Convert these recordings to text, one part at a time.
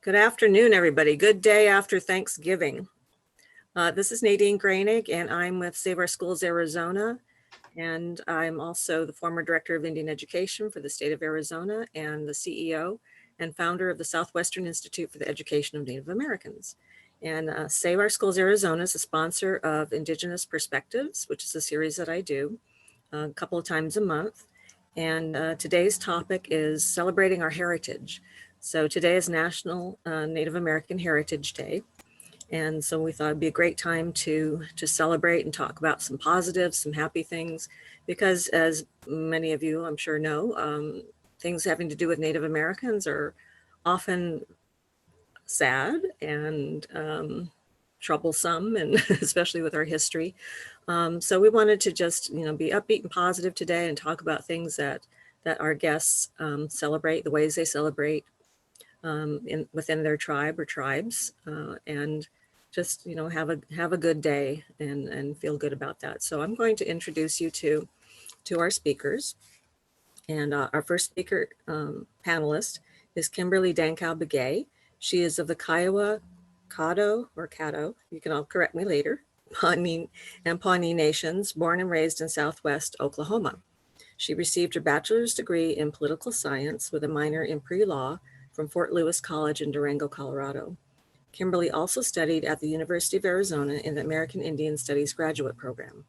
Good afternoon, everybody. Good day after Thanksgiving. This is Nadine Groenig, and I'm with Save Our Schools Arizona. And I'm also the former director of Indian Education for the state of Arizona and the CEO and founder of the Southwestern Institute for the Education of Native Americans. And Save Our Schools Arizona is a sponsor of Indigenous Perspectives, which is a series that I do a couple of times a month. And today's topic is celebrating our heritage. So today is National Native American Heritage Day. And so we thought it'd be a great time to celebrate and talk about some positives, some happy things, because as many of you I'm sure know, things having to do with Native Americans are often sad and troublesome, and especially with our history. So we wanted to just, be upbeat and positive today and talk about things that our guests celebrate, the ways they celebrate within their tribe or tribes, and just have a good day and feel good about that. So I'm going to introduce you to our speakers, and our first speaker panelist is Kimberly Dankow Begaye. She is of the Kaiwa, Caddo, you can all correct me later, Pawnee Nations, born and raised in Southwest Oklahoma. She received her bachelor's degree in political science with a minor in pre-law from Fort Lewis College in Durango, Colorado. Kimberly also studied at the University of Arizona in the American Indian Studies graduate program.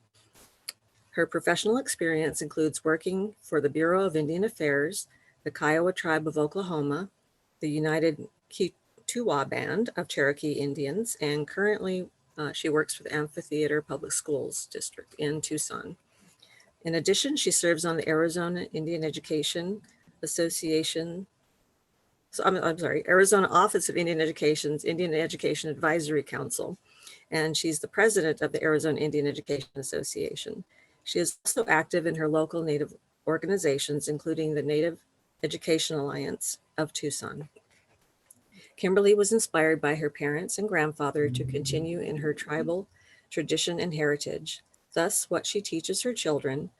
Her professional experience includes working for the Bureau of Indian Affairs, the Kaiwa Tribe of Oklahoma, the United Kituwa Band of Cherokee Indians, and currently she works for the Amphitheater Public Schools District in Tucson. In addition, she serves on the Arizona Indian Education Association. Arizona Office of Indian Education's Indian Education Advisory Council, and she's the president of the Arizona Indian Education Association. She is also active in her local Native organizations, including the Native Education Alliance of Tucson. Kimberly was inspired by her parents and grandfather to continue in her tribal tradition and heritage. This is what she teaches her children.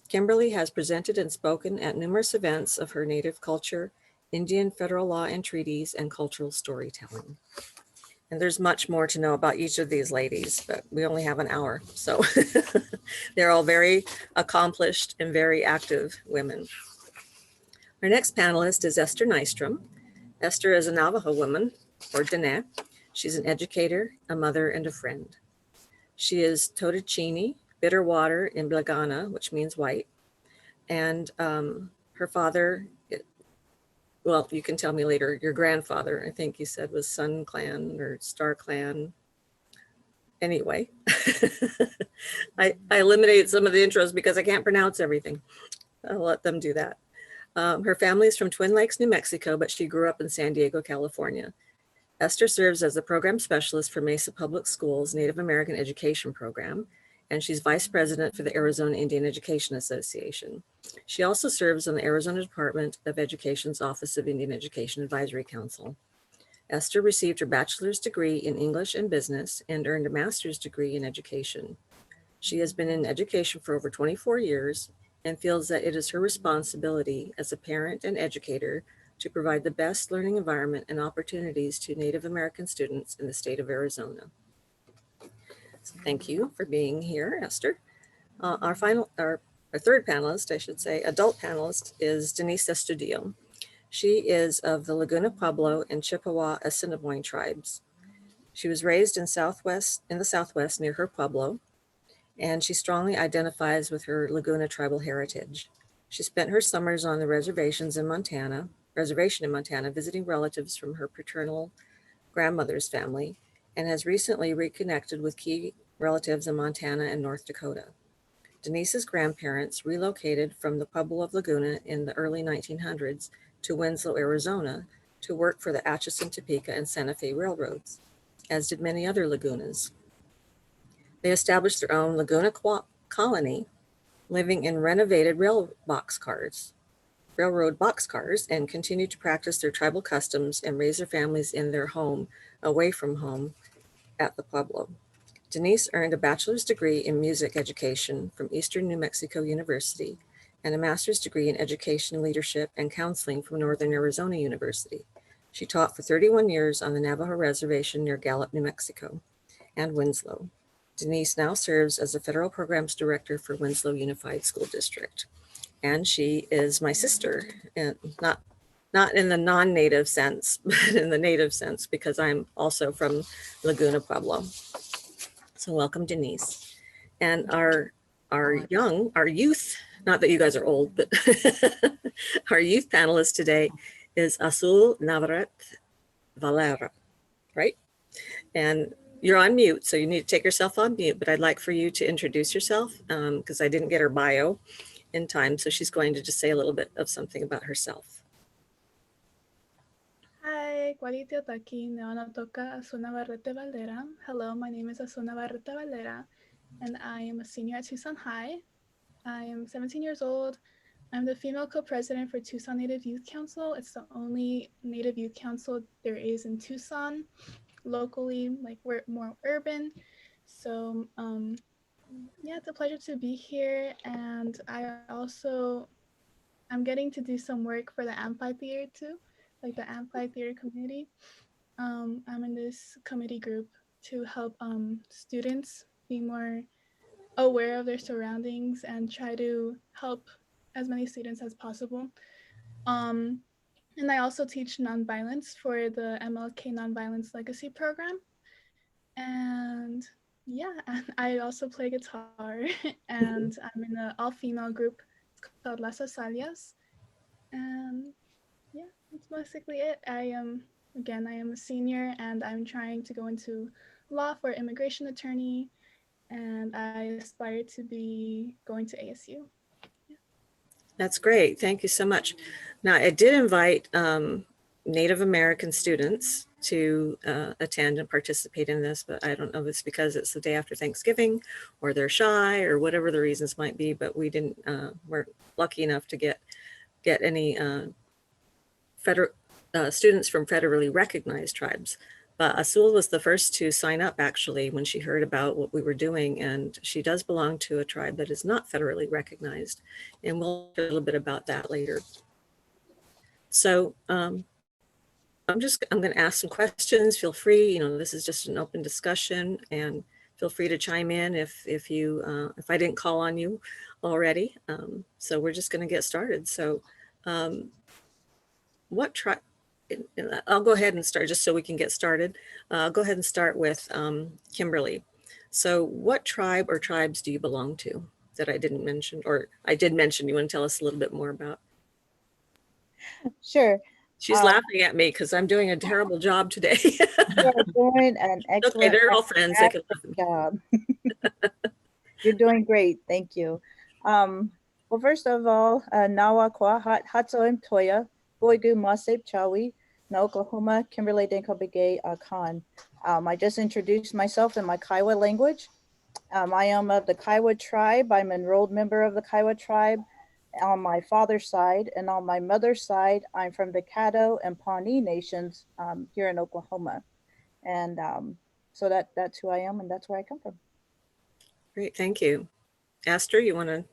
Kimberly has presented and spoken at numerous events of her Native culture, Indian federal law and treaties, and cultural storytelling. And there's much more to know about each of these ladies, but we only have an hour. So they're all very accomplished and very active women. Our next panelist is Esther Nystrom. Esther is a Navajo woman, or Dene. She's an educator, a mother, and a friend. She is Totachini, bitter water in Blagana, which means white. And her father, well, you can tell me later, your grandfather, I think you said, was Sun Clan or Star Clan. Anyway, I eliminated some of the intros because I can't pronounce everything. I'll let them do that. Her family is from Twin Lakes, New Mexico, but she grew up in San Diego, California. Esther serves as the program specialist for Mesa Public Schools Native American Education Program, and she's vice president for the Arizona Indian Education Association. She also serves on the Arizona Department of Education's Office of Indian Education Advisory Council. Esther received her bachelor's degree in English and business and earned a master's degree in education. She has been in education for over 24 years and feels that it is her responsibility as a parent and educator to provide the best learning environment and opportunities to Native American students in the state of Arizona. So thank you for being here, Esther. Our third panelist, I should say, adult panelist, is Denise Estudio. She is of the Laguna Pueblo and Chippewa Assiniboine tribes. She was raised in the Southwest near her Pueblo, and she strongly identifies with her Laguna tribal heritage. She spent her summers on the reservation in Montana, visiting relatives from her paternal grandmother's family, and has recently reconnected with key relatives in Montana and North Dakota. Denise's grandparents relocated from the Pueblo of Laguna in the early 1900s to Winslow, Arizona, to work for the Atchison, Topeka, and Santa Fe railroads, as did many other Lagunas. They established their own Laguna colony, living in renovated railroad boxcars, and continued to practice their tribal customs and raise their families in their home, away from home, at the Pueblo. Denise earned a bachelor's degree in music education from Eastern New Mexico University and a master's degree in education, leadership, and counseling from Northern Arizona University. She taught for 31 years on the Navajo Reservation near Gallup, New Mexico, and Winslow. Denise now serves as the Federal Programs Director for Winslow Unified School District. And she is my sister, and not in the non-native sense, but in the native sense, because I'm also from Laguna Pueblo. So welcome, Denise. And our youth, not that you guys are old, but our youth panelist today is Azul Navarrete Valera, right? And you're on mute, so you need to take yourself on mute, but I'd like for you to introduce yourself because I didn't get her bio in time. So she's going to just say a little bit of something about herself. Hi, Gualitio Taki, Neona Toka, Asuna Barrete Valera. Hello, my name is Asuna Barrete Valera, and I am a senior at Tucson High. I am 17 years old. I'm the female co-president for Tucson Native Youth Council. It's the only Native Youth Council there is in Tucson. Locally, like we're more urban. So yeah, it's a pleasure to be here. And I'm getting to do some work for the amphitheater too, like the amphitheater community. I'm in this committee group to help students be more aware of their surroundings and try to help as many students as possible. And I also teach nonviolence for the MLK Nonviolence Legacy Program. And yeah, and I also play guitar and I'm in an all-female group. It's called Las Asalias. And yeah, that's basically it. I am a senior and I'm trying to go into law for immigration attorney, and I aspire to be going to ASU. Yeah. That's great. Thank you so much. Now, I did invite Native American students to attend and participate in this, but I don't know if it's because it's the day after Thanksgiving or they're shy or whatever the reasons might be, but we weren't lucky enough to get any students from federally recognized tribes. But Azul was the first to sign up actually when she heard about what we were doing, and she does belong to a tribe that is not federally recognized, and we'll hear a little bit about that later. So I'm going to ask some questions. Feel free, this is just an open discussion, and feel free to chime in if I didn't call on you already. So we're just going to get started. So what tribe? I'll go ahead and start just so we can get started. I'll go ahead and start with Kimberly. So what tribe or tribes do you belong to that I didn't mention, or I did mention? You want to tell us a little bit more about? Sure. She's laughing at me because I'm doing a terrible job today. You're doing an excellent Okay, they're all friends. They can job. You're doing great. Thank you. Well, first of all, Nawa Kwa Hatsoim Toya, Boigu Masep Chawi, na Oklahoma, Kimberly Dankow Begaye Khan. I just introduced myself in my Kaiwa language. I am of the Kaiwa tribe. I'm an enrolled member of the Kaiwa tribe on my father's side, and on my mother's side, I'm from the Caddo and Pawnee nations here in Oklahoma. And so that's who I am, and that's where I come from. Great, thank you. Esther, you want to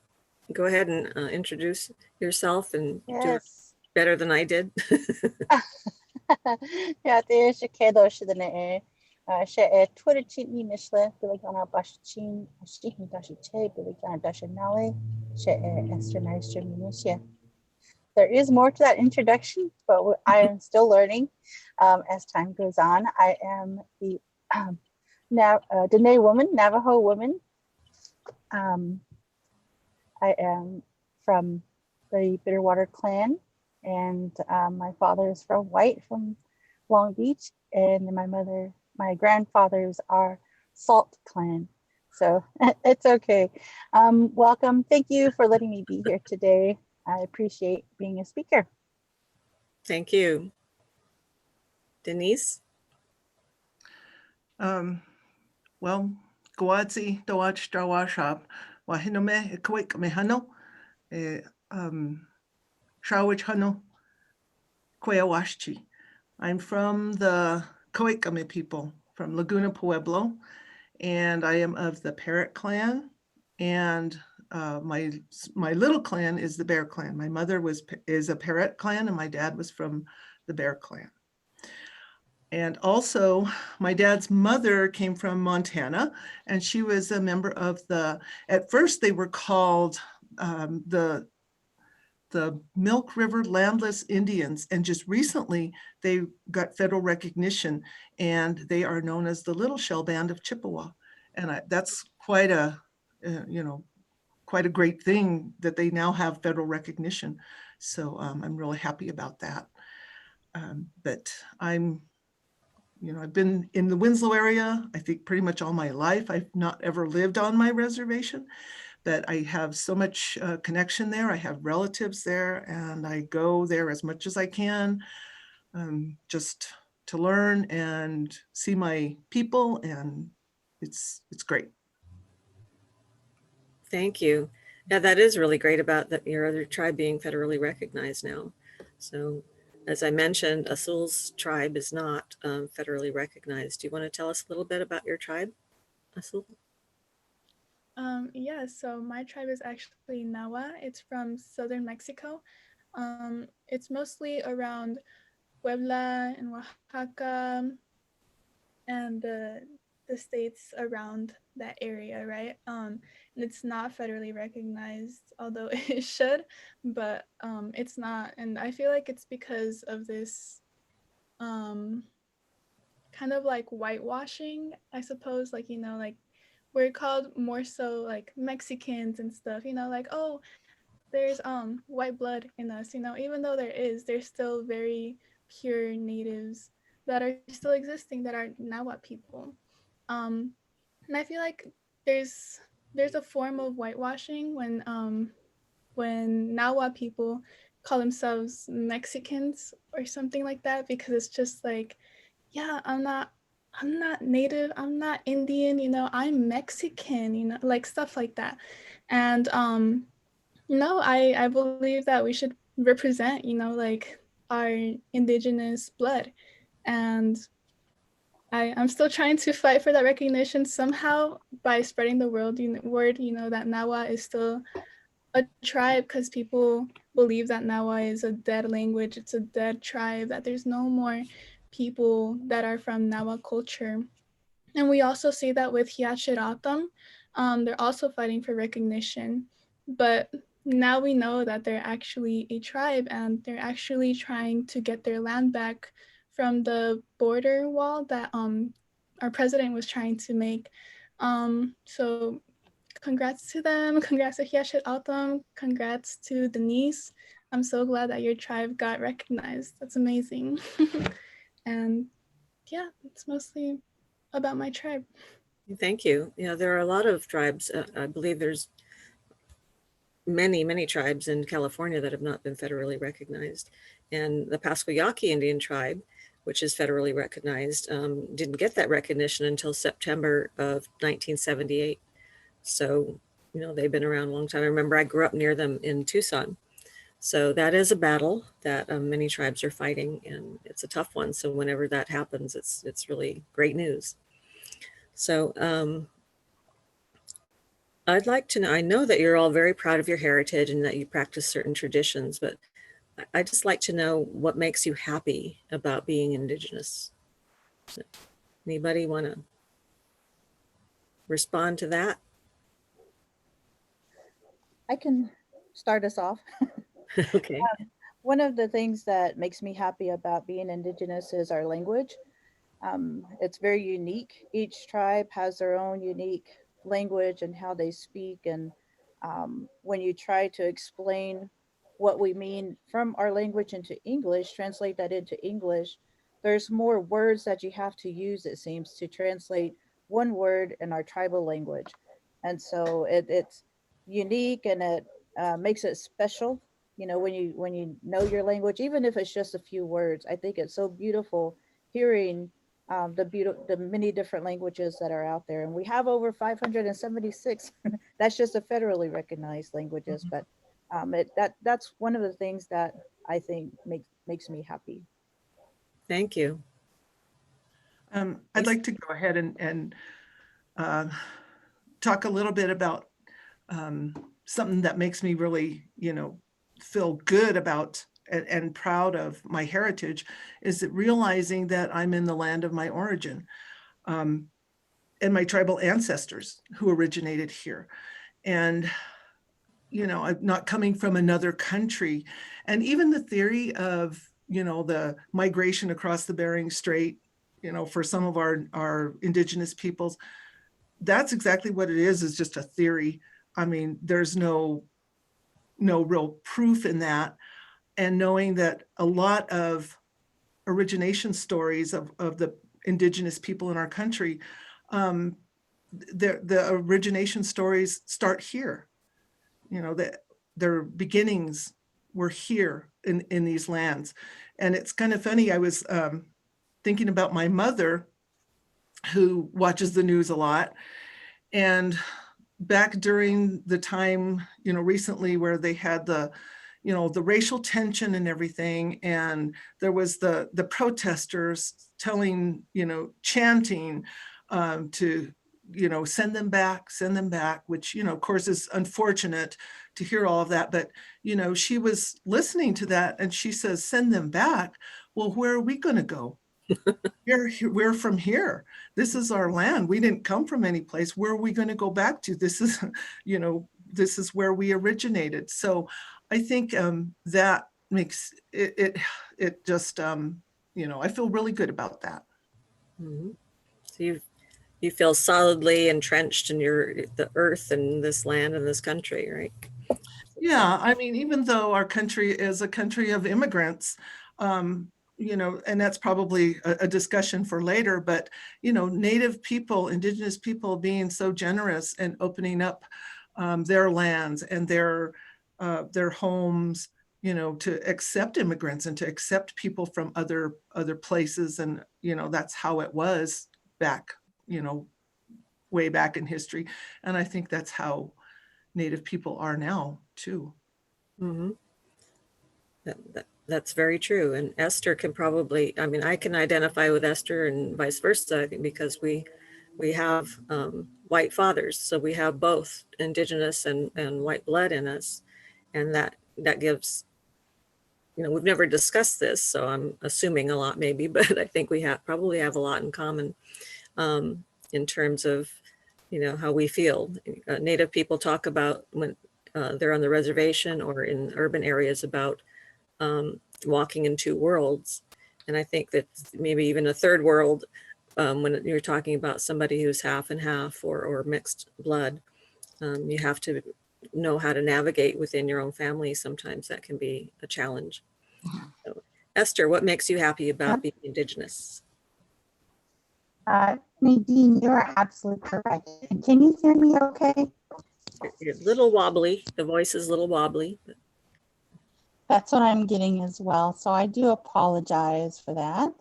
go ahead and introduce yourself and do it better than I did? Yeah, there's a kiddo she didn't she Twitter cheat me Mishla, Billy Gana Bashin, she can dash it, Billy Gana dash it now. She Esther Nystrom. There is more to that introduction, but I am still learning as time goes on. I am the Dene woman, Navajo woman. I am from the Bitterwater clan, and my father is from White from Long Beach, and my grandfathers are Salt clan. So it's okay. Welcome. Thank you for letting me be here today. I appreciate being a speaker. Thank you. Denise? Well, Goadzi, Dawach, Drawashop, Wahinome, Ekwik, Mehano, Shawich Hano, Kweyawashchi. I'm from the Koikame people from Laguna Pueblo, and I am of the Parrot clan. And my little clan is the Bear Clan. My mother is a Parrot Clan, and my dad was from the Bear Clan. And also, my dad's mother came from Montana, and she was a member of at first they were called the Milk River Landless Indians, and just recently they got federal recognition, and they are known as the Little Shell Band of Chippewa. And that's quite a, quite a great thing that they now have federal recognition. So I'm really happy about that. But I've been in the Winslow area, I think pretty much all my life. I've not ever lived on my reservation, but I have so much connection there. I have relatives there, and I go there as much as I can, just to learn and see my people, and it's great. Thank you. Yeah, that is really great about your other tribe being federally recognized now. So as I mentioned, Asul's tribe is not federally recognized. Do you want to tell us a little bit about your tribe, Asul? Yeah, so my tribe is actually Nawa. It's from southern Mexico. It's mostly around Puebla and Oaxaca and the states around that area, right? And it's not federally recognized, although it should, but it's not. And I feel like it's because of this kind of like whitewashing, I suppose, like, like we're called more so like Mexicans and stuff, like, oh, there's white blood in us, even though there's still very pure natives that are still existing that are Nahuatl people. And I feel like there's a form of whitewashing when Nahuatl people call themselves Mexicans or something like that, because it's just like, yeah, I'm not native, I'm not Indian, I'm Mexican, like stuff like that. And I believe that we should represent, like our indigenous blood. And I'm still trying to fight for that recognition somehow by spreading the word, that Nawa is still a tribe, because people believe that Nawa is a dead language, it's a dead tribe, that there's no more people that are from Nawa culture. And we also see that with Hiachiratam, they're also fighting for recognition. But now we know that they're actually a tribe, and they're actually trying to get their land back from the border wall that our president was trying to make. So congrats to them, congrats to Hiachiratam, congrats to Denise. I'm so glad that your tribe got recognized. That's amazing. And yeah, it's mostly about my tribe. Thank you. There are a lot of tribes. I believe there's many tribes in California that have not been federally recognized. And the Pasquayaki Indian tribe, which is federally recognized, didn't get that recognition until September of 1978. So, they've been around a long time. I remember I grew up near them in Tucson. So that is a battle that many tribes are fighting, and it's a tough one. So whenever that happens, it's really great news. So I'd like to know, I know that you're all very proud of your heritage and that you practice certain traditions, but I'd just like to know what makes you happy about being Indigenous. Anybody want to respond to that? I can start us off. Okay. One of the things that makes me happy about being Indigenous is our language. It's very unique. Each tribe has their own unique language and how they speak. And when you try to explain what we mean from our language into English, translate that into English, there's more words that you have to use, it seems, to translate one word in our tribal language. And so it's unique, and it makes it special. When you know your language, even if it's just a few words. I think it's so beautiful hearing the many different languages that are out there, and we have over 576. That's just the federally recognized languages, but that's one of the things that I think makes me happy. Thank you. I'd like to go ahead and talk a little bit about something that makes me really, feel good about and proud of my heritage is that realizing that I'm in the land of my origin, and my tribal ancestors who originated here. And, I'm not coming from another country. And even the theory of, the migration across the Bering Strait, for some of our indigenous peoples, that's exactly what it is just a theory. I mean, there's no real proof in that. And knowing that a lot of origination stories of the indigenous people in our country, the origination stories start here. That their beginnings were here in these lands. And it's kind of funny, I was thinking about my mother, who watches the news a lot. And back during the time, recently where they had the racial tension and everything, and there was the protesters telling, chanting to, send them back, which, of course is unfortunate to hear all of that. But, she was listening to that and she says, send them back. Well, where are we going to go? We're from here. This is our land. We didn't come from any place. Where are we going to go back to? This is, this is where we originated. So I think that makes it just, I feel really good about that. Mm-hmm. So you feel solidly entrenched in the earth and this land and this country, right? Yeah, I mean, even though our country is a country of immigrants, and that's probably a discussion for later, but, Native people, indigenous people being so generous and opening up their lands and their homes, to accept immigrants and to accept people from other places. And, that's how it was back, way back in history. And I think that's how Native people are now too. Mm-hmm. That's very true. And Esther can probably, I mean, I can identify with Esther and vice versa, I think, because we have white fathers. So we have both indigenous and white blood in us. And that gives, we've never discussed this, so I'm assuming a lot maybe, but I think we probably have a lot in common in terms of, how we feel. Native people talk about when they're on the reservation or in urban areas about walking in two worlds. And I think that maybe even a third world, when you're talking about somebody who's half and half or mixed blood, you have to know how to navigate within your own family. Sometimes that can be a challenge. So, Esther, what makes you happy about being Indigenous? Nadine, you are absolutely correct. And can you hear me okay? You're a little wobbly. The voice is a little wobbly. That's what I'm getting as well. So I do apologize for that.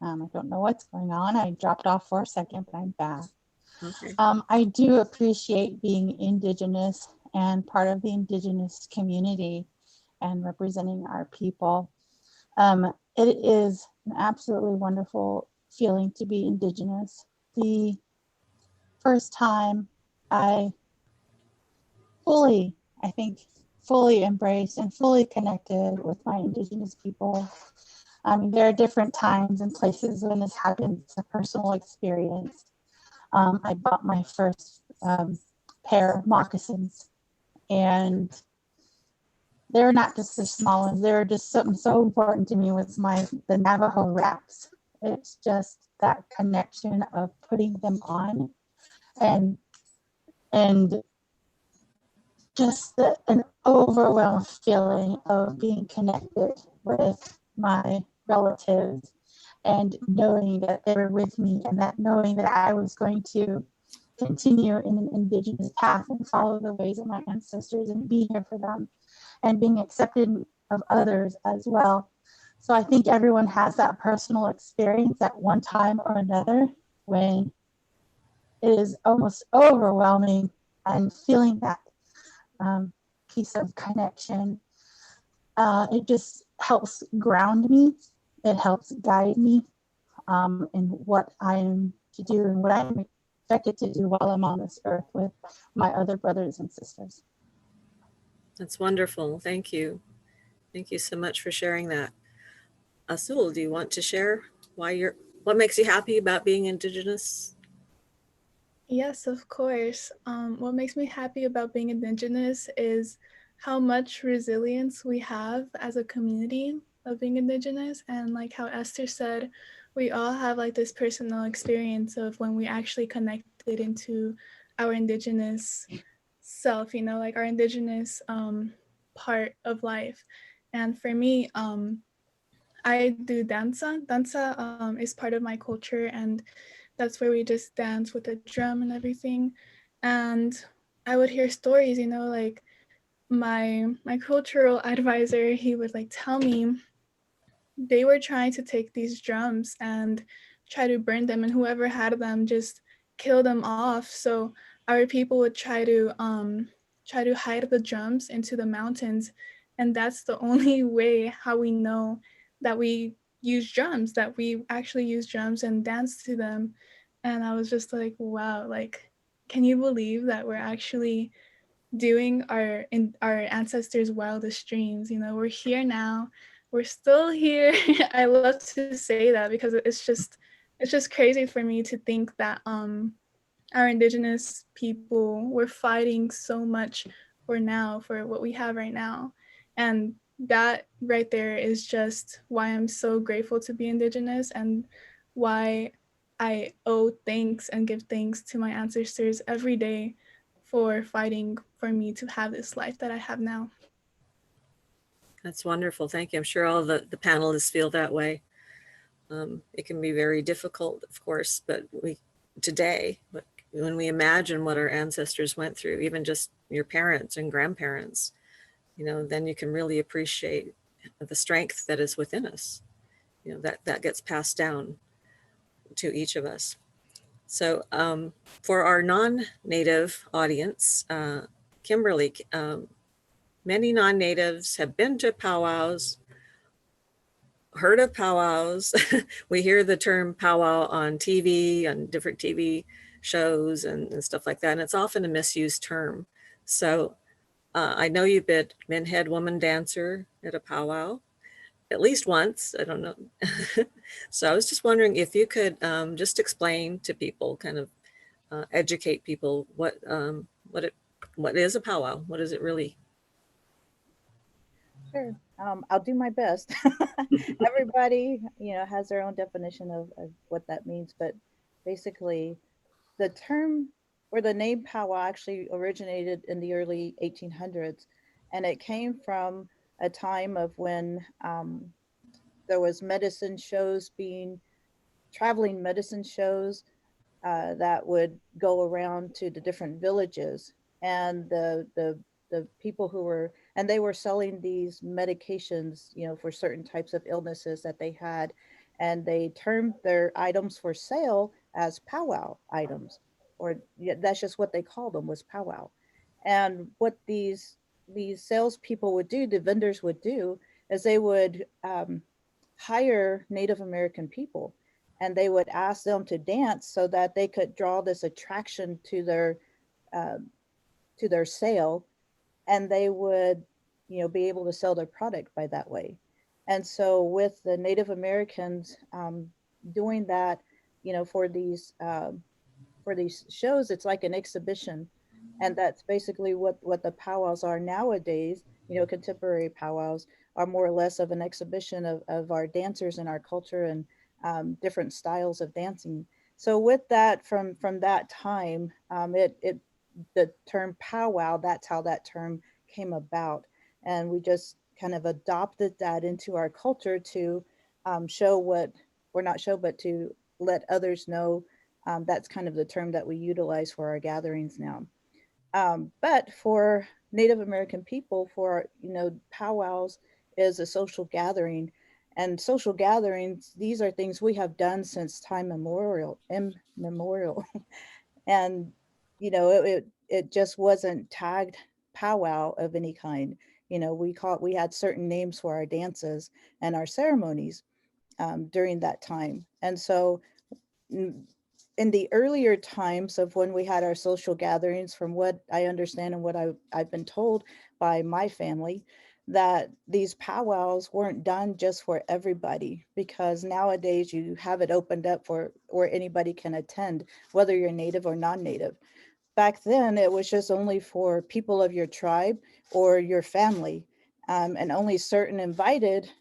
I don't know what's going on. I dropped off for a second, but I'm back. Okay. I do appreciate being Indigenous and part of the Indigenous community and representing our people. It is an absolutely wonderful feeling to be Indigenous. The first time I fully embraced and fully connected with my Indigenous people. There are different times and places when this happens. It's a personal experience. I bought my first pair of moccasins, and they're not just the small ones. They're just something so important to me with the Navajo wraps. It's just that connection of putting them on and just an overwhelming feeling of being connected with my relatives and knowing that they were with me, and that knowing that I was going to continue in an Indigenous path and follow the ways of my ancestors and be here for them and being accepted of others as well. So I think everyone has that personal experience at one time or another when it is almost overwhelming, and feeling that piece of connection. It just helps ground me. It helps guide me in what I am to do and what I'm expected to do while I'm on this earth with my other brothers and sisters. That's wonderful. Thank you. Thank you so much for sharing that. Asul, do you want to share what makes you happy about being Indigenous? Yes, of course. What makes me happy about being Indigenous is how much resilience we have as a community of being Indigenous. And like how Esther said, we all have like this personal experience of when we actually connected into our Indigenous self, you know, like our Indigenous part of life. And for me, I do danza. Danza is part of my culture, and that's where we just dance with a drum and everything. And I would hear stories, you know, like my cultural advisor, he would like tell me they were trying to take these drums and try to burn them, and whoever had them just kill them off. So our people would try to hide the drums into the mountains, and that's the only way how we know that we use drums, that we actually use drums and dance to them. And I was just like, wow, like, can you believe that we're actually doing our ancestors' wildest dreams? You know, we're here now, we're still here. I love to say that because it's just crazy for me to think that our Indigenous people were fighting so much for now, for what we have right now. And that right there is just why I'm so grateful to be Indigenous, and why I owe thanks and give thanks to my ancestors every day for fighting for me to have this life that I have now. That's wonderful. Thank you. I'm sure all the panelists feel that way. It can be very difficult, of course, but today, when we imagine what our ancestors went through, even just your parents and grandparents, you know, then you can really appreciate the strength that is within us, you know, that gets passed down to each of us. So for our non-native audience, Kimberly, many non-natives have been to powwows, heard of powwows. We hear the term powwow on TV, on different TV shows and stuff like that, and it's often a misused term. So I know you've been head woman dancer at a powwow at least once. I don't know. So I was just wondering if you could just explain to people, kind of educate people what is a powwow? What is it really? Sure. I'll do my best. Everybody, has their own definition of what that means, but basically, the term or the name powwow actually originated in the early 1800s, and it came from a time of when there was medicine shows traveling medicine shows that would go around to the different villages, and the people who were, and they were selling these medications, for certain types of illnesses that they had, and they termed their items for sale as powwow items, or yeah, that's just what they called them, was powwow. And what these salespeople would do, the vendors would do, is they would hire Native American people, and they would ask them to dance so that they could draw this attraction uh, to their sale, and they would, be able to sell their product by that way. And so with the Native Americans doing that, for these shows, it's like an exhibition, and that's basically what the powwows are nowadays. Contemporary powwows are more or less of an exhibition of our dancers and our culture, and different styles of dancing. So with that, from that time, the term powwow, that's how that term came about, and we just kind of adopted that into our culture to show what, or not show, but to let others know. That's kind of the term that we utilize for our gatherings now. But for Native American people, for powwows is a social gathering, and social gatherings, these are things we have done since time immemorial. And it just wasn't tagged powwow of any kind. We had certain names for our dances and our ceremonies during that time, and so in the earlier times of when we had our social gatherings, from what I understand and what I've been told by my family, that these powwows weren't done just for everybody, because nowadays you have it opened up for where anybody can attend, whether you're native or non-native. Back then, it was just only for people of your tribe or your family, and only certain invited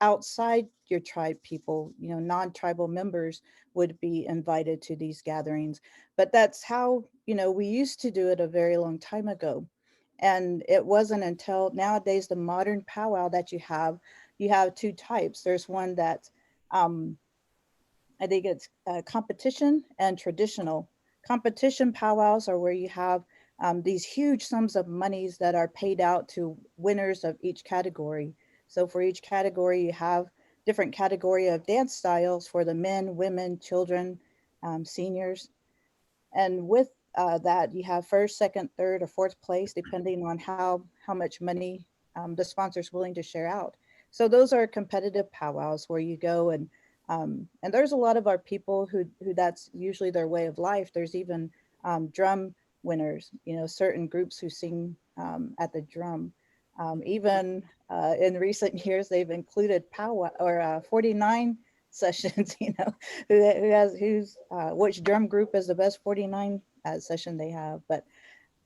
outside your tribe people, non-tribal members would be invited to these gatherings. But that's how, we used to do it a very long time ago. And it wasn't until nowadays, the modern powwow that you have two types. There's one that I think it's competition and traditional. Competition powwows are where you have these huge sums of monies that are paid out to winners of each category. So for each category, you have different category of dance styles for the men, women, children, seniors. And with that, you have first, second, third, or fourth place, depending on how much money the sponsor's willing to share out. So those are competitive powwows where you go and there's a lot of our people who that's usually their way of life. There's even drum winners, certain groups who sing at the drum. Even in recent years, they've included powwow or 49 sessions, which drum group is the best 49 session they have. But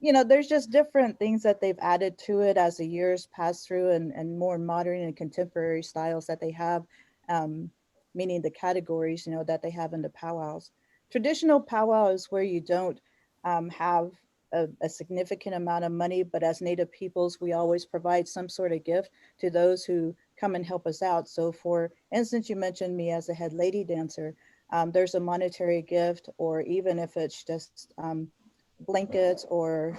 there's just different things that they've added to it as the years pass through, and more modern and contemporary styles that they have, meaning the categories, that they have in the powwows. Traditional powwow is where you don't have a significant amount of money, but as Native peoples, we always provide some sort of gift to those who come and help us out. So for instance, you mentioned me as a head lady dancer. There's a monetary gift, or even if it's just blankets or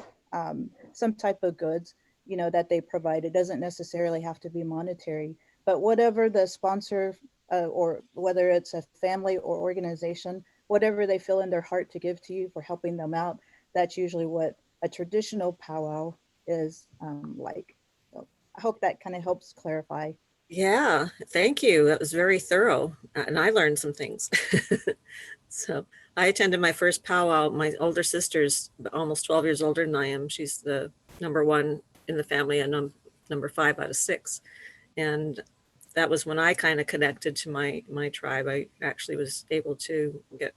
some type of goods, that they provide. It doesn't necessarily have to be monetary, but whatever the sponsor or whether it's a family or organization, whatever they feel in their heart to give to you for helping them out, that's usually what a traditional powwow is like. So I hope that kind of helps clarify. Yeah, thank you. That was very thorough, and I learned some things. So I attended my first powwow. My older sister's almost 12 years older than I am. She's the number one in the family, and I'm number 5 out of 6. And that was when I kind of connected to my tribe. I actually was able to get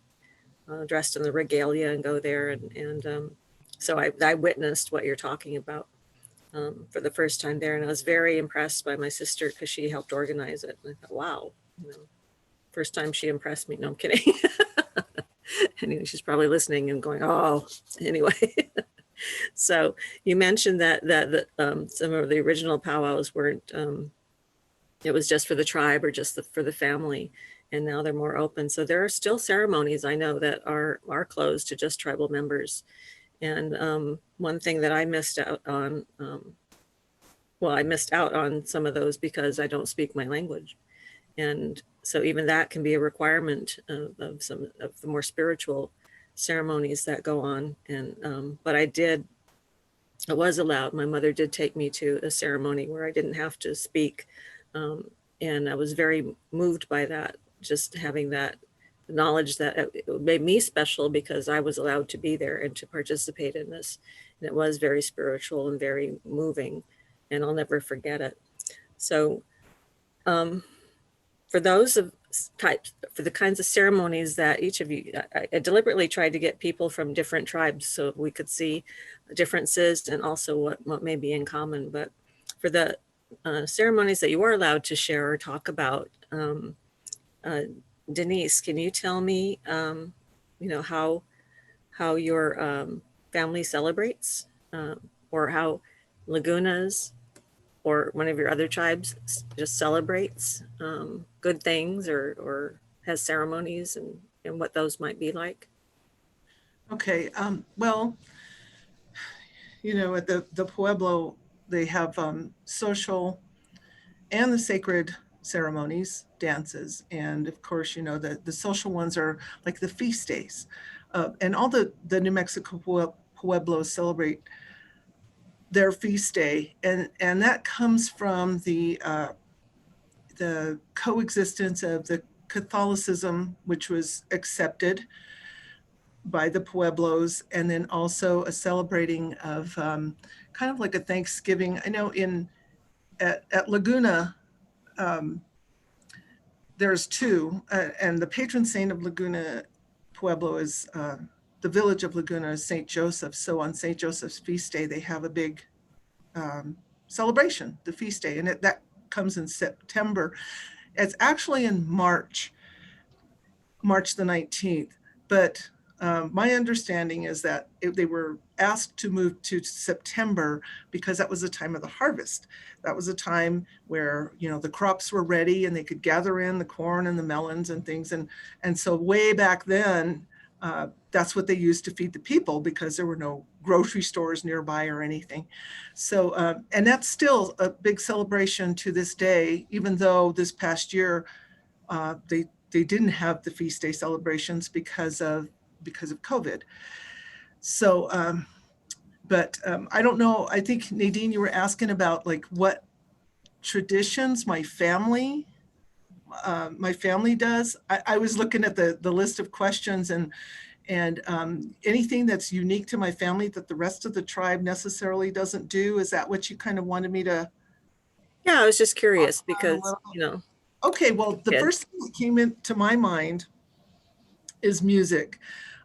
dressed in the regalia and go there. And so I witnessed what you're talking about for the first time there. And I was very impressed by my sister because she helped organize it. And I thought, wow, first time she impressed me. No, I'm kidding. Anyway, she's probably listening and going, oh, anyway. So you mentioned that some of the original powwows weren't, it was just for the tribe or just for the family. And now they're more open. So there are still ceremonies I know that are closed to just tribal members. And one thing that I missed out on, I missed out on some of those because I don't speak my language. And so even that can be a requirement of some of the more spiritual ceremonies that go on. And but I was allowed. My mother did take me to a ceremony where I didn't have to speak. And I was very moved by that, just having that knowledge that it made me special because I was allowed to be there and to participate in this. And it was very spiritual and very moving, and I'll never forget it. So for the kinds of ceremonies that each of you, I deliberately tried to get people from different tribes so we could see differences and also what may be in common. But for the ceremonies that you are allowed to share or talk about, Denise, can you tell me, how your family celebrates, or how Lagunas or one of your other tribes just celebrates good things or has ceremonies and what those might be like? Okay, well, at the Pueblo, they have social and the sacred ceremonies, dances. And of course, the social ones are like the feast days. And all the New Mexico Pueblos celebrate their feast day. And that comes from the coexistence of the Catholicism, which was accepted by the Pueblos, and then also a celebrating of kind of like a Thanksgiving. I know at Laguna, there's two, and the patron saint of Laguna Pueblo is the village of Laguna is St. Joseph. So on St. Joseph's feast day, they have a big celebration, the feast day, and that comes in September. It's actually in March the 19th, but my understanding is that they were asked to move to September because that was the time of the harvest. That was a time where, you know, the crops were ready and they could gather in the corn and the melons and things. And so way back then, that's what they used to feed the people because there were no grocery stores nearby or anything. So, and that's still a big celebration to this day, even though this past year, they didn't have the feast day celebrations because of COVID. So, but I don't know. I think Nadine, you were asking about like what traditions my family does. I was looking at the list of questions and anything that's unique to my family that the rest of the tribe necessarily doesn't do. Is that what you kind of wanted me to? Yeah, I was just curious because, you know. Okay, well, the first thing that came into my mind is music.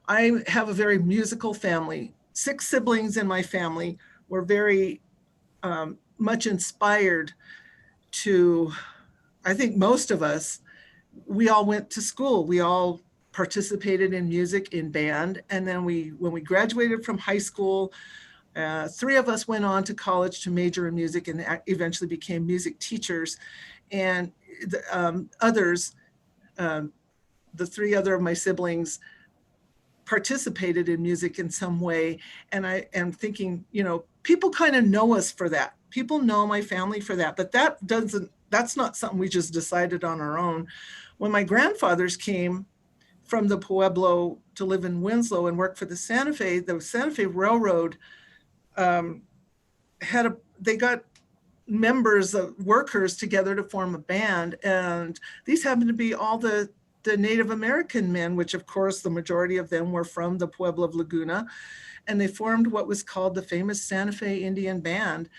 I have a very musical family. 6 siblings in my family were very much inspired to, I think most of us, we all went to school. We all participated in music, in band. And then when we graduated from high school, 3 of us went on to college to major in music and eventually became music teachers. And the others, the 3 other of my siblings participated in music in some way. And I am thinking, you know, people kind of know us for that. People know my family for that, but that's not something we just decided on our own. When my grandfathers came from the Pueblo to live in Winslow and work for the Santa Fe Railroad they got members of workers together to form a band. And these happened to be all the Native American men, which of course the majority of them were from the Pueblo of Laguna. And they formed what was called the famous Santa Fe Indian Band,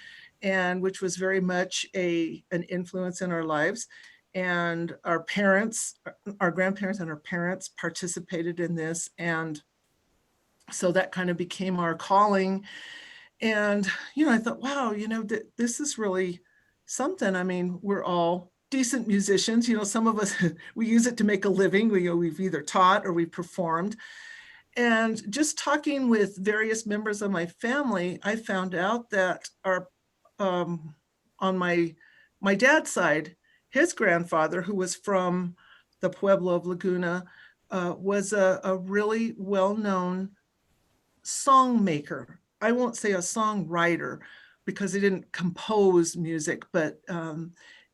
and which was very much an influence in our lives. And our grandparents and our parents participated in this. And so that kind of became our calling. And, you know, I thought, wow, you know, this is really something. I mean, we're all decent musicians. You know, some of us, we use it to make a living. We've either taught or we performed. And just talking with various members of my family, I found out that on my dad's side, his grandfather, who was from the Pueblo of Laguna, was a really well-known song maker. I won't say a songwriter because he didn't compose music, but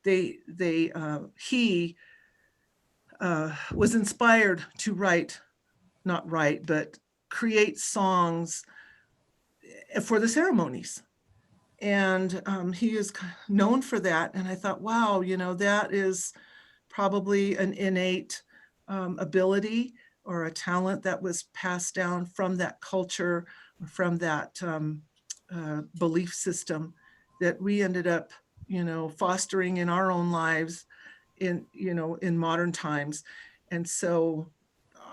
he was inspired to create songs for the ceremonies. And he is known for that. And I thought, wow, you know, that is probably an innate ability or a talent that was passed down from that culture, from that belief system that we ended up, you know, fostering in our own lives in modern times. And so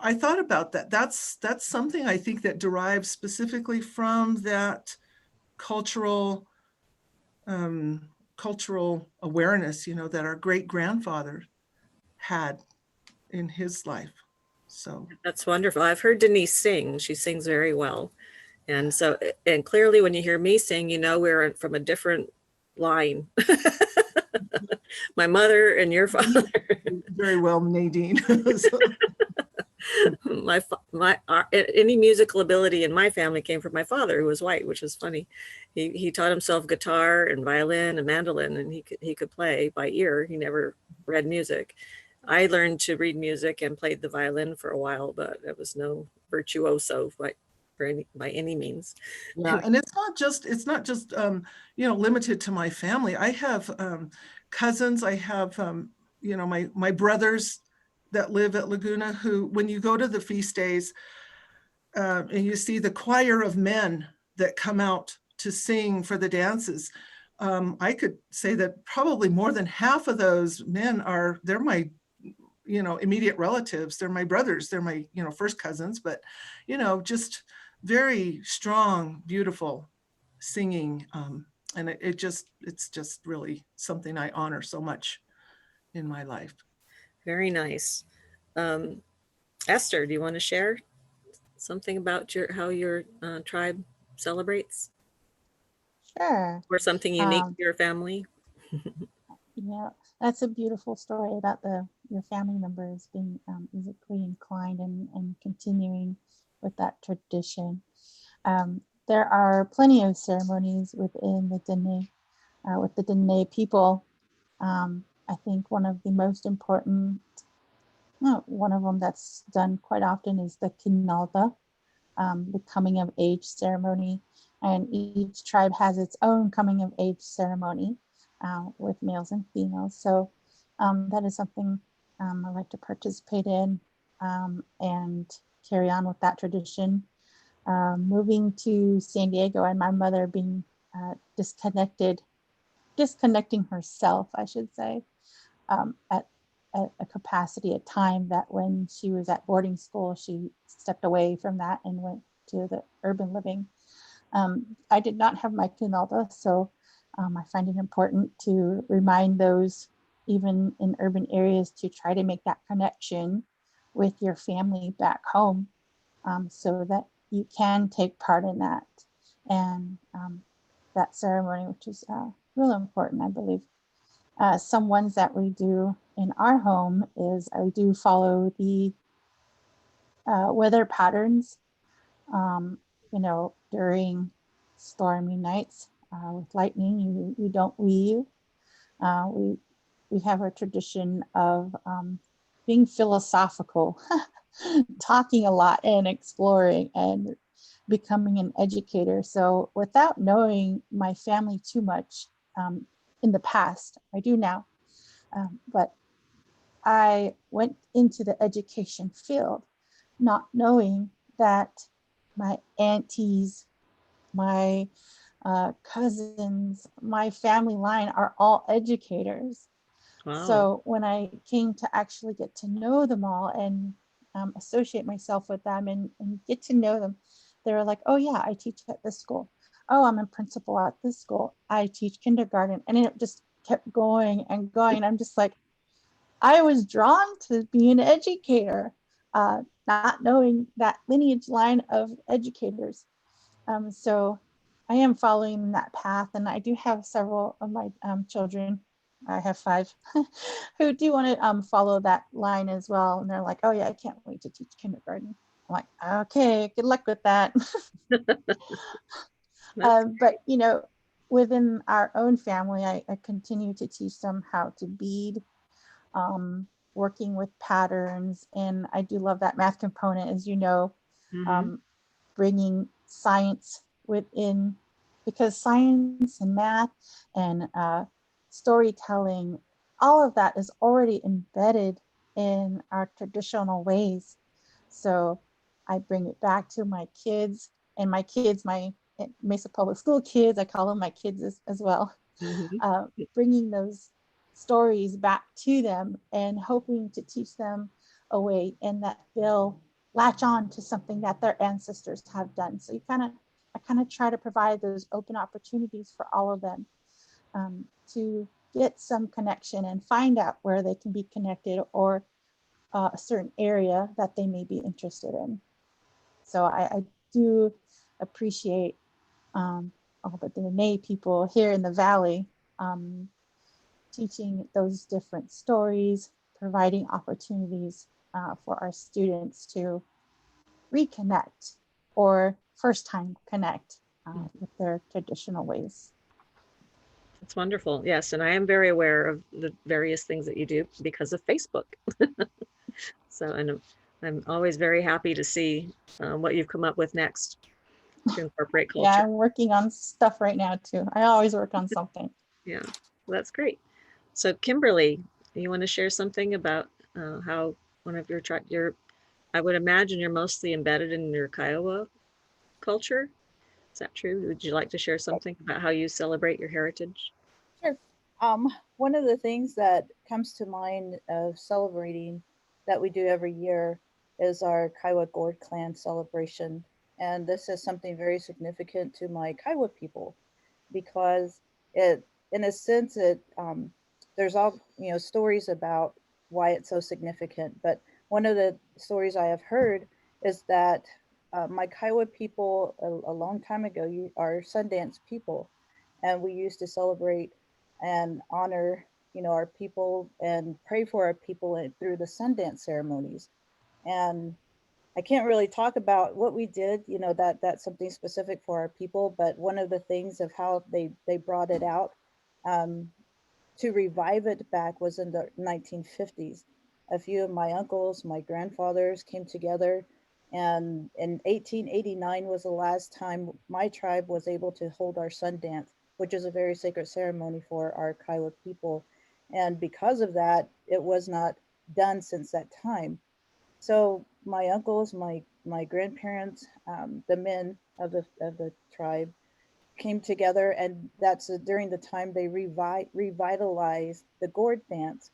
I thought about that. That's something I think that derives specifically from that cultural awareness, you know, that our great grandfather had in his life. So That's wonderful. I've heard Denise sing. She sings very well. And so, and clearly when you hear me sing, you know, we're from a different line. My mother and your father. Very well, Nadine. Any musical ability in my family came from my father, who was white, which is funny. He taught himself guitar and violin and mandolin, and he could play by ear. He never read music. I learned to read music and played the violin for a while, but it was no virtuoso by any means. Yeah, and it's not just you know, limited to my family. I have cousins. I have you know, my brothers that live at Laguna, who, when you go to the feast days, and you see the choir of men that come out to sing for the dances. I could say that probably more than half of those men they're my, immediate relatives. They're my brothers. They're my, first cousins, but, just very strong, beautiful singing. And it's just really something I honor so much in my life. Very nice. Esther, do you want to share something about how your tribe celebrates, Sure. or something unique to your family? Yeah, that's a beautiful story about your family members being musically inclined and continuing with that tradition. There are plenty of ceremonies within the Dene, with the Dene people. I think one of the most important, one of them that's done quite often is the Kinalda, the coming of age ceremony. And each tribe has its own coming of age ceremony with males and females. So that is something I like to participate in and carry on with that tradition. Moving to San Diego and my mother being disconnecting herself, I should say, at a capacity, a time that when she was at boarding school, she stepped away from that and went to the urban living. I did not have my Kunalda, so I find it important to remind those, even in urban areas, to try to make that connection with your family back home, so that you can take part in that. And that ceremony, which is really important, I believe. Some ones that we do in our home is I do follow the weather patterns, during stormy nights with lightning, you don't leave. We have a tradition of being philosophical, talking a lot and exploring and becoming an educator. So without knowing my family too much in the past, I do now, but I went into the education field not knowing that my aunties, my cousins, my family line are all educators. Wow. So when I came to actually get to know them all and associate myself with them and get to know them, they were like, oh yeah, I teach at this school. Oh, I'm a principal at this school. I teach kindergarten. And it just kept going and going. I'm just like, I was drawn to be an educator, not knowing that lineage line of educators. So I am following that path, and I do have several of my children, I have 5, who do want to follow that line as well. And they're like, oh yeah, I can't wait to teach kindergarten. I'm like, okay, good luck with that. But within our own family, I continue to teach them how to bead, working with patterns. And I do love that math component, as you know, bringing science within, because science and math and storytelling, all of that is already embedded in our traditional ways. So I bring it back to my kids, and my kids, my Mesa Public School kids, I call them my kids as well, bringing those stories back to them and hoping to teach them a way and that they'll latch on to something that their ancestors have done. So I kind of try to provide those open opportunities for all of them to get some connection and find out where they can be connected, or a certain area that they may be interested in. So I do appreciate all the Dene people here in the Valley, teaching those different stories, providing opportunities for our students to reconnect or first time connect with their traditional ways. That's wonderful. Yes, and I am very aware of the various things that you do because of Facebook. So, and I'm always very happy to see what you've come up with next to incorporate culture. Yeah, I'm working on stuff right now too. I always work on something. Yeah, well, that's great. So Kimberly, you want to share something about how one of your I would imagine you're mostly embedded in your Kiowa culture. Is that true? Would you like to share something about how you celebrate your heritage? Sure. One of the things that comes to mind of celebrating that we do every year is our Kaiwa Gourd clan celebration. And this is something very significant to my Kaiwa people because it, in a sense, there's all, stories about why it's so significant. But one of the stories I have heard is that my Kaiwa people a long time ago are Sundance people, and we used to celebrate and honor, our people and pray for our people through the Sundance ceremonies. And I can't really talk about what we did, that's something specific for our people. But one of the things of how they brought it out, um, to revive it back was in the 1950s. A few of my uncles, my grandfathers came together, and in 1889 was the last time my tribe was able to hold our sun dance, which is a very sacred ceremony for our Kiowa people. And because of that, it was not done since that time. So my uncles, my grandparents, the men of the tribe came together, and that's during the time they revitalized the Gourd Dance.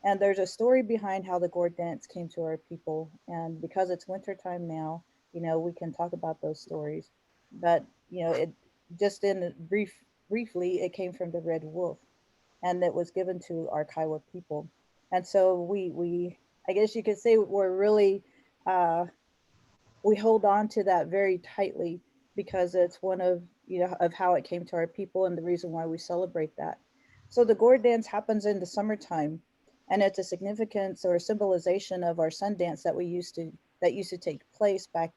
And there's a story behind how the Gourd Dance came to our people. And because it's winter time now, we can talk about those stories. But it just in briefly, it came from the Red Wolf, and it was given to our Kiowa people. And so we I guess you could say we're really uh, we hold on to that very tightly because it's one of of how it came to our people and the reason why we celebrate that. So the Gourd dance happens in the summertime, and it's a significance or a symbolization of our sun dance that used to take place back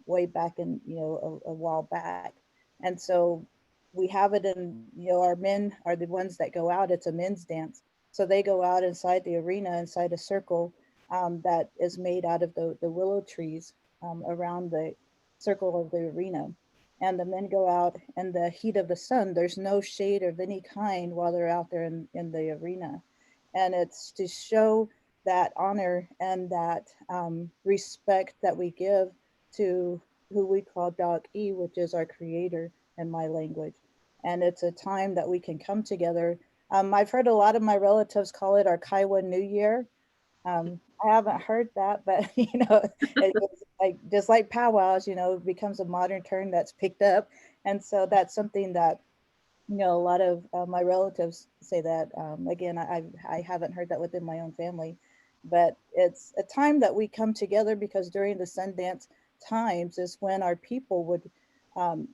way back in a while back. And so we have it in our men are the ones that go out. It's a men's dance, so they go out inside the arena, inside a circle that is made out of the willow trees around the circle of the arena. And the men go out in the heat of the sun. There's no shade of any kind while they're out there in the arena. And it's to show that honor and that respect that we give to who we call Dog E, which is our creator in my language. And it's a time that we can come together. I've heard a lot of my relatives call it our Kaiwa New Year. I haven't heard that, but it's like just like powwows, it becomes a modern term that's picked up, and so that's something that a lot of my relatives say that. Again, I haven't heard that within my own family, but it's a time that we come together because during the Sundance times is when our people would. Um,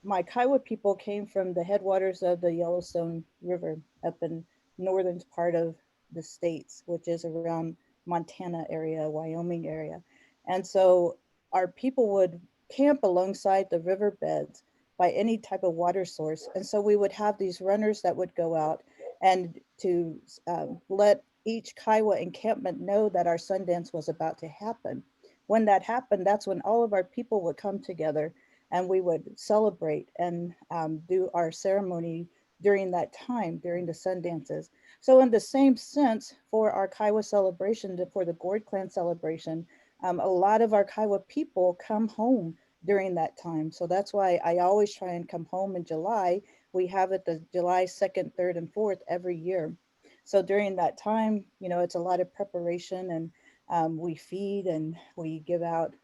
my Kiowa people came from the headwaters of the Yellowstone River up in northern part of the states, which is around Montana area, Wyoming area. And so our people would camp alongside the riverbeds by any type of water source. And so we would have these runners that would go out and to let each Kiowa encampment know that our Sundance was about to happen. When that happened, that's when all of our people would come together and we would celebrate and do our ceremony during that time, during the sun dances. So in the same sense, for our Kaiwa celebration, for the Gourd clan celebration, a lot of our Kaiwa people come home during that time. So that's why I always try and come home in July. We have it the July 2nd, 3rd, and 4th every year. So during that time, it's a lot of preparation, and we feed and we give out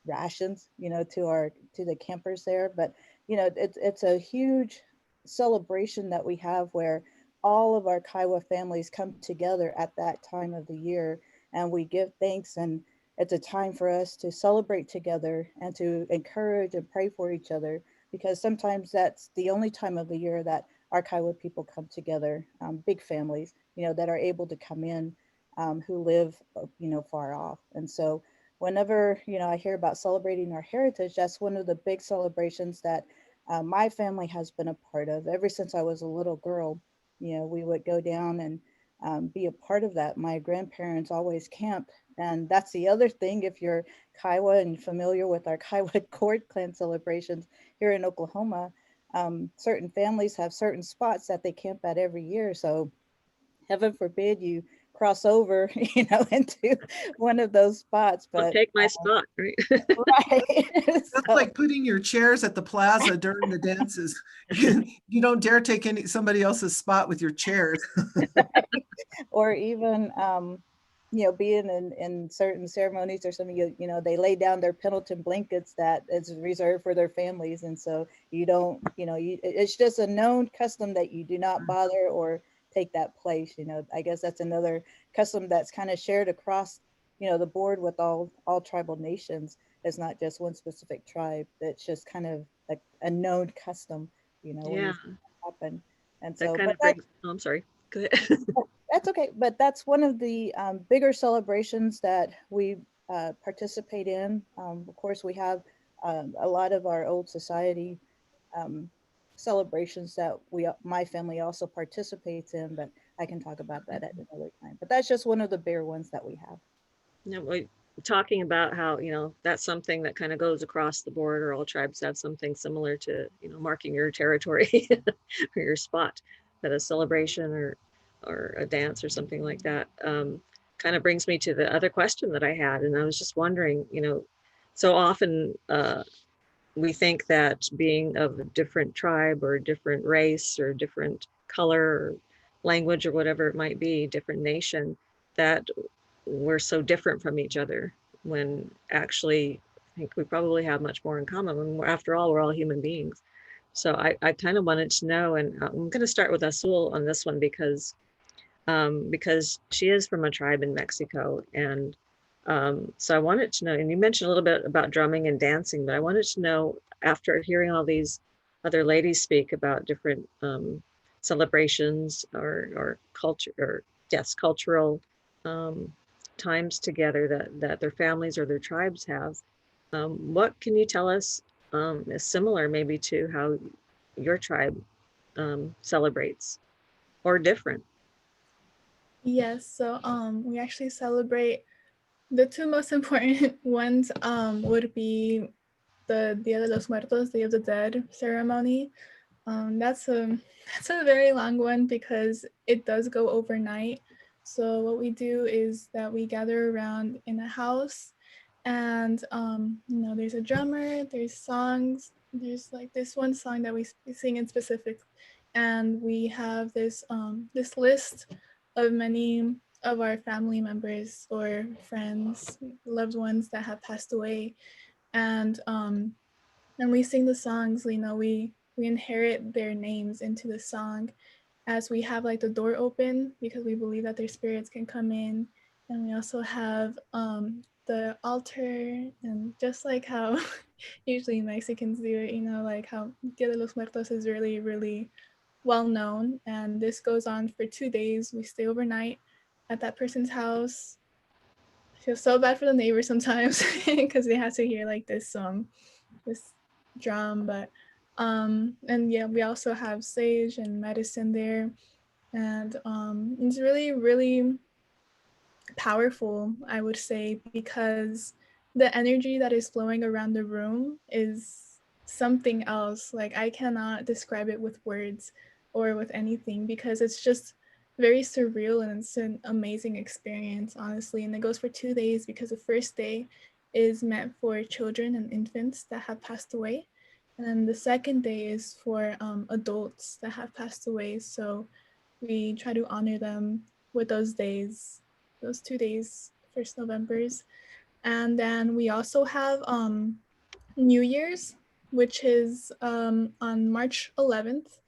rations, to the campers there. But it's a huge celebration that we have where all of our Kaiwa families come together at that time of the year, and we give thanks, and it's a time for us to celebrate together and to encourage and pray for each other, because sometimes that's the only time of the year that our Kaiwa people come together, big families, that are able to come in, who live, far off. And so whenever, I hear about celebrating our heritage, that's one of the big celebrations that my family has been a part of ever since I was a little girl. We would go down and be a part of that. My grandparents always camped. And that's the other thing, if you're Kaiwa and familiar with our Kaiwa Gourd clan celebrations here in Oklahoma, certain families have certain spots that they camp at every year. So heaven forbid you cross over, you know, into one of those spots. Don't But take my spot, right? right. That's So, like putting your chairs at the plaza during the dances. You don't dare take somebody else's spot with your chairs. or even you know, being in certain ceremonies or something, you know, they lay down their Pendleton blankets that is reserved for their families, and so you don't, you know, it's just a known custom that you do not bother or take that place. You know, I guess that's another custom that's kind of shared across, you know, the board with all tribal nations. It's not just one specific tribe. It's just kind of like a known custom, you know, when Yeah, you see that happen. And that so, kind but of brings, oh, I'm sorry. Go ahead. that's okay. But that's one of the bigger celebrations that we participate in. Of course, we have a lot of our old society um, celebrations that my family also participates in, but I can talk about that at another time. But that's just one of the bigger ones that we have. You know, talking about how, you know, that's something that kind of goes across the board, or all tribes have something similar to, you know, marking your territory or your spot at a celebration or a dance or something like that. Kind of brings me to the other question that I had. And I was just wondering, you know, so often we think that being of a different tribe or different race or different color or language or whatever it might be, different nation, that we're so different from each other, when actually I think we probably have much more in common. When after all, we're all human beings. So I kind of wanted to know, and I'm going to start with Azul on this one because she is from a tribe in Mexico. And so I wanted to know, and you mentioned a little bit about drumming and dancing, but I wanted to know, after hearing all these other ladies speak about different celebrations or culture, or yes, cultural um, times together that their families or their tribes have. What can you tell us is similar maybe to how your tribe celebrates, or different? Yes, so we actually celebrate the two most important ones would be the Dia de los Muertos, Day of the Dead ceremony. That's a that's a very long one because it does go overnight. So what we do is that we gather around in a house, and you know, there's a drummer, there's songs, there's like this one song that we sing in specific, and we have this list of many of our family members or friends, loved ones that have passed away, and we sing the songs. You know, we inherit their names into the song as we have like the door open, because we believe that their spirits can come in. And we also have the altar, and just like how usually Mexicans do it, you know, like how Dia de los Muertos is really, really well known. And this goes on for 2 days. We stay overnight at that person's house. I feel so bad for the neighbors sometimes because they have to hear like this drum, but and yeah, we also have sage and medicine there, and it's really, really powerful, I would say, because the energy that is flowing around the room is something else. Like, I cannot describe it with words or with anything, because it's just very surreal, and it's an amazing experience, honestly. And it goes for 2 days, because the first day is meant for children and infants that have passed away, and then the second day is for adults that have passed away. So we try to honor them with those days, those 2 days, 1st Novembers. And then we also have New Year's, which is on March 11th.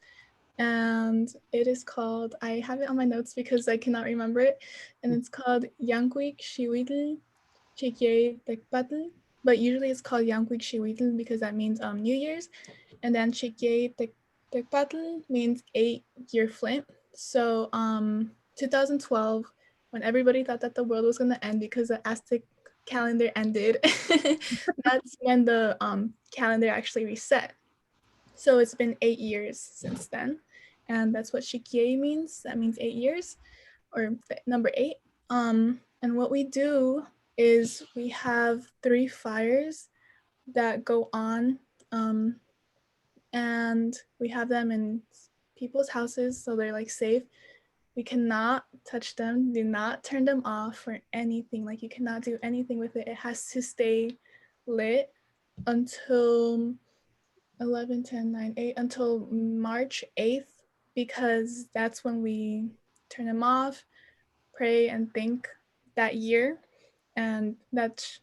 And it is called, I have it on my notes because I cannot remember it. And it's called Yankuik Shiwitl Chikye Tekpatl. But usually it's called Yankuik Shiwitl because that means New Year's. And then Chikye Tekpatl means 8-year flint. So 2012, when everybody thought that the world was going to end because the Aztec calendar ended, that's when the calendar actually reset. So it's been 8 years since then. And that's what Shikie means. That means 8 years, or number 8. And what we do is we have 3 fires that go on, and we have them in people's houses, so they're like safe. We cannot touch them. Do not turn them off or anything. Like, you cannot do anything with it. It has to stay lit until 11, 10, 9, 8, until March 8th, because that's when we turn them off, pray, and thank that year. And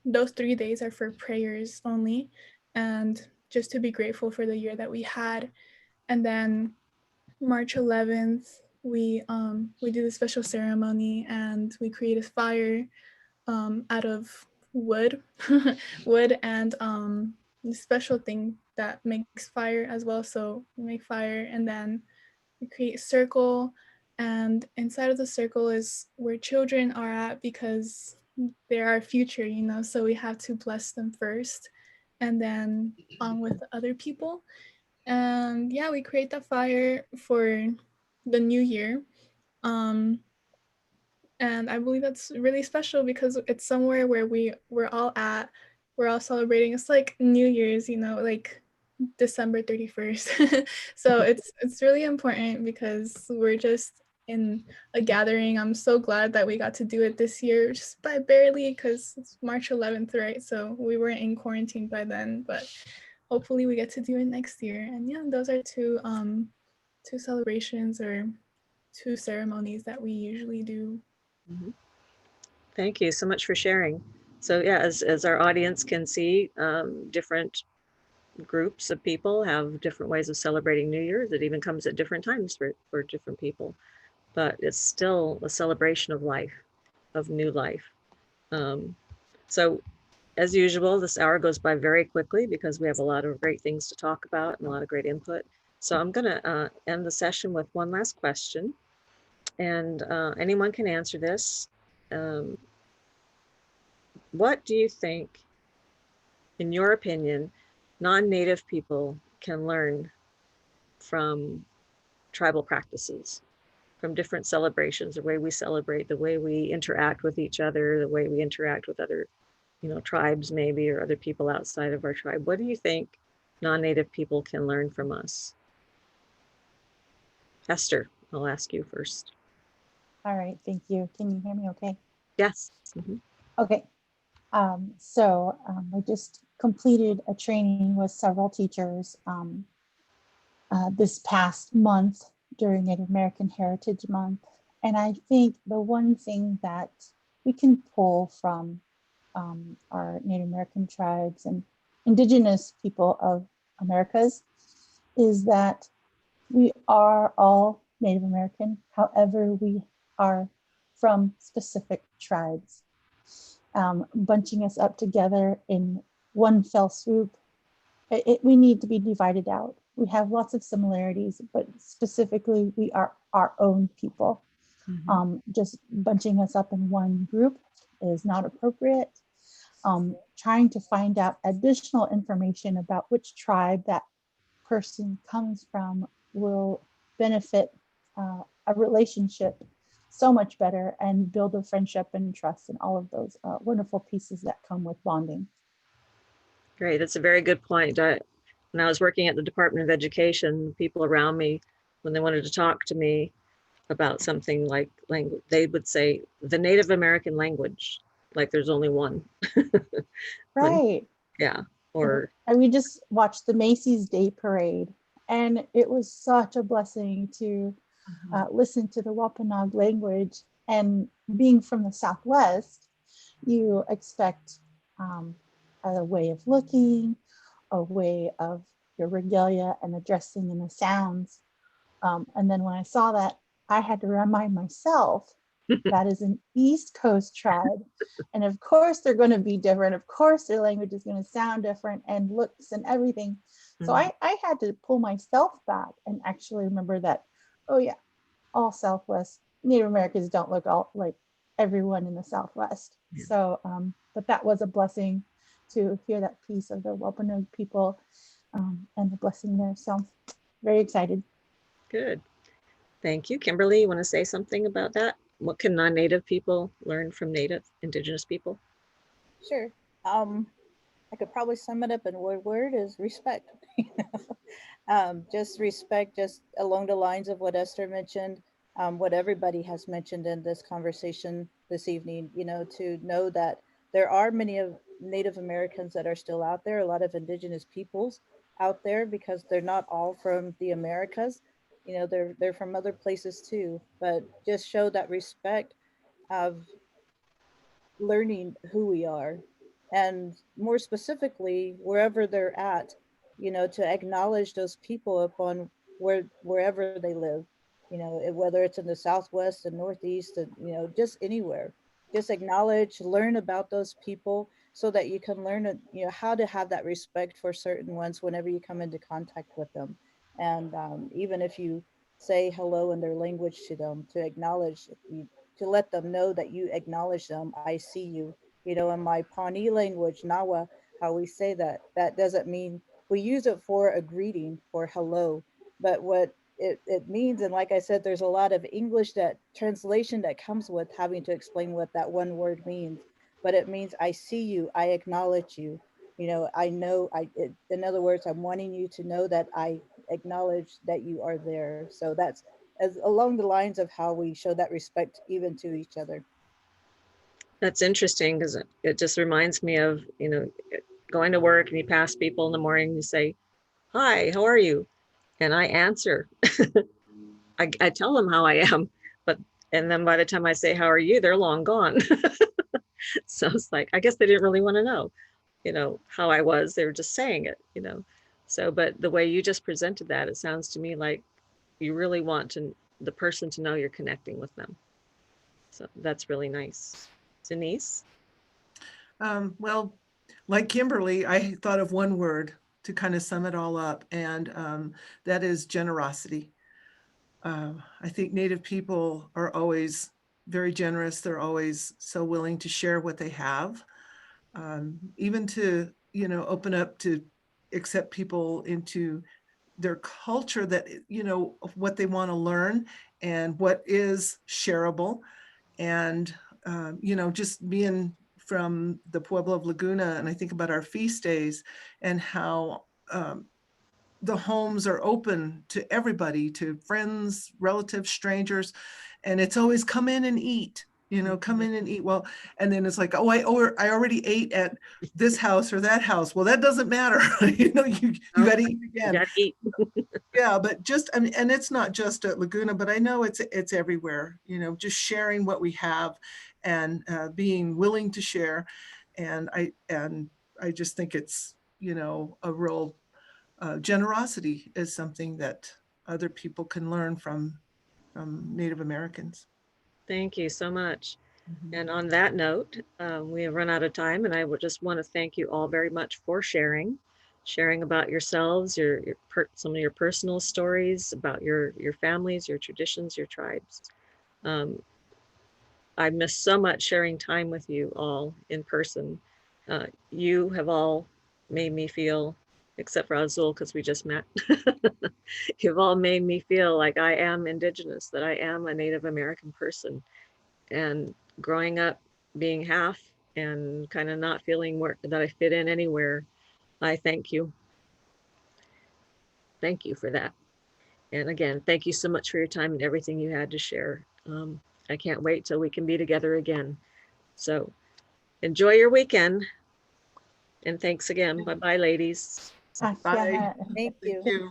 those 3 days are for prayers only, and just to be grateful for the year that we had. And then March 11th, we do the special ceremony, and we create a fire out of wood, wood, and the special thing that makes fire as well. So we make fire, and then we create a circle, and inside of the circle is where children are at, because they're our future, you know, so we have to bless them first and then on with the other people. And yeah, we create that fire for the new year. And I believe that's really special because it's somewhere where we're all at. We're all celebrating. It's like New Year's, you know, like December 31st. So it's really important because we're just in a gathering. I'm so glad that we got to do it this year, just by barely, because it's March 11th, right? So we weren't in quarantine by then, but hopefully we get to do it next year. And yeah, those are two celebrations or two ceremonies that we usually do. Mhm. Thank you so much for sharing. So yeah, as our audience can see, different groups of people have different ways of celebrating New Year's. It even comes at different times for different people, but it's still a celebration of life, of new life. So as usual, this hour goes by very quickly because we have a lot of great things to talk about and a lot of great input. So I'm gonna end the session with one last question, and anyone can answer this. What do you think, in your opinion, non-native people can learn from tribal practices, from different celebrations, the way we celebrate, the way we interact with each other, the way we interact with other, you know, tribes maybe, or other people outside of our tribe? What do you think non-native people can learn from us? Esther, I'll ask you first. All right, thank you. Can you hear me okay? Yes. Mhm. Okay. I just completed a training with several teachers this past month during Native American Heritage Month. And I think the one thing that we can pull from our Native American tribes and Indigenous people of Americas is that we are all Native American. However, we are from specific tribes. Bunching us up together in one fell swoop, we need to be divided out. We have lots of similarities, but specifically we are our own people. Just bunching us up in one group is not appropriate. Trying to find out additional information about which tribe that person comes from will benefit a relationship so much better and build a friendship and trust and all of those wonderful pieces that come with bonding. Great, that's a very good point. When I was working at the Department of Education, people around me, when they wanted to talk to me about something like language, they would say the Native American language, like there's only one. Right. Yeah. Or and we just watched the Macy's Day Parade, and it was such a blessing to listen to the Wampanoag language. And being from the Southwest, you expect a way of looking, a way of your regalia and the dressing and the sounds. And then when I saw that, I had to remind myself that is an East Coast tribe. And of course, they're going to be different. Of course, their language is going to sound different and looks and everything. So I had to pull myself back and actually remember that, oh yeah, all Southwest Native Americans don't look all like everyone in the Southwest. Yeah. So, but that was a blessing to hear that piece of the Wampanoag people and the blessing there. So very excited. Good. Thank you. Kimberly, you want to say something about that? What can non-native people learn from native Indigenous people? Sure. I could probably sum it up in one word is respect. Just respect, just along the lines of what Esther mentioned. what everybody has mentioned in this conversation this evening, you know, to know that there are many of Native Americans that are still out there, a lot of indigenous peoples out there, because they're not all from the Americas. You know, they're from other places too, but just show that respect of learning who we are, and more specifically wherever they're at, you know, to acknowledge those people upon wherever they live, you know, whether it's in the Southwest and Northeast, and you know, just anywhere, just acknowledge, learn about those people so that you can learn, you know, how to have that respect for certain ones whenever you come into contact with them. And even if you say hello in their language to them, to acknowledge you, to let them know that you acknowledge them. I see you. You know, in my Pawnee language, Nawa, how we say that, that doesn't mean, we use it for a greeting, for hello, but what it means, and like I said, there's a lot of English that translation that comes with having to explain what that one word means, but it means I see you, I acknowledge you. You know, I know, in other words, I'm wanting you to know that I acknowledge that you are there. So that's as along the lines of how we show that respect even to each other. That's interesting because it just reminds me of, you know, going to work and you pass people in the morning, you say, hi, how are you? And I answer. I tell them how I am, but, and then by the time I say, how are you? They're long gone. So it's like, I guess they didn't really want to know, you know, how I was. They were just saying it, you know. So, but the way you just presented that, it sounds to me like you really want the person to know you're connecting with them. So that's really nice. Denise? Well, like Kimberly, I thought of one word to kind of sum it all up, and that is generosity. I think Native people are always very generous. They're always so willing to share what they have, even to, you know, open up to accept people into their culture, that, you know, of what they want to learn and what is shareable. And, you know, just being from the Pueblo of Laguna, and I think about our feast days and how the homes are open to everybody, to friends, relatives, strangers, and it's always come in and eat, you know, come in and eat. Well, and then it's like, oh, I already ate at this house or that house. Well, that doesn't matter. You know, you got to eat again. You gotta eat. Yeah, but just, I mean, and it's not just at Laguna, but I know it's everywhere, you know, just sharing what we have and being willing to share. And I just think it's, you know, a real generosity is something that other people can learn from Native Americans. Thank you so much. Mhm. And on that note, we have run out of time, and I would just want to thank you all very much for sharing about yourselves, some of your personal stories about your families, your traditions, your tribes. I miss so much sharing time with you all in person. You have all made me feel, except for Azul, because we just met, you've all made me feel like I am Indigenous, that I am a Native American person. And growing up being half and kind of not feeling that I fit in anywhere, I thank you. Thank you for that. And again, thank you so much for your time and everything you had to share. I can't wait till we can be together again. So enjoy your weekend. And thanks again. Bye-bye, ladies. Bye. Asya. Thank you. Thank you.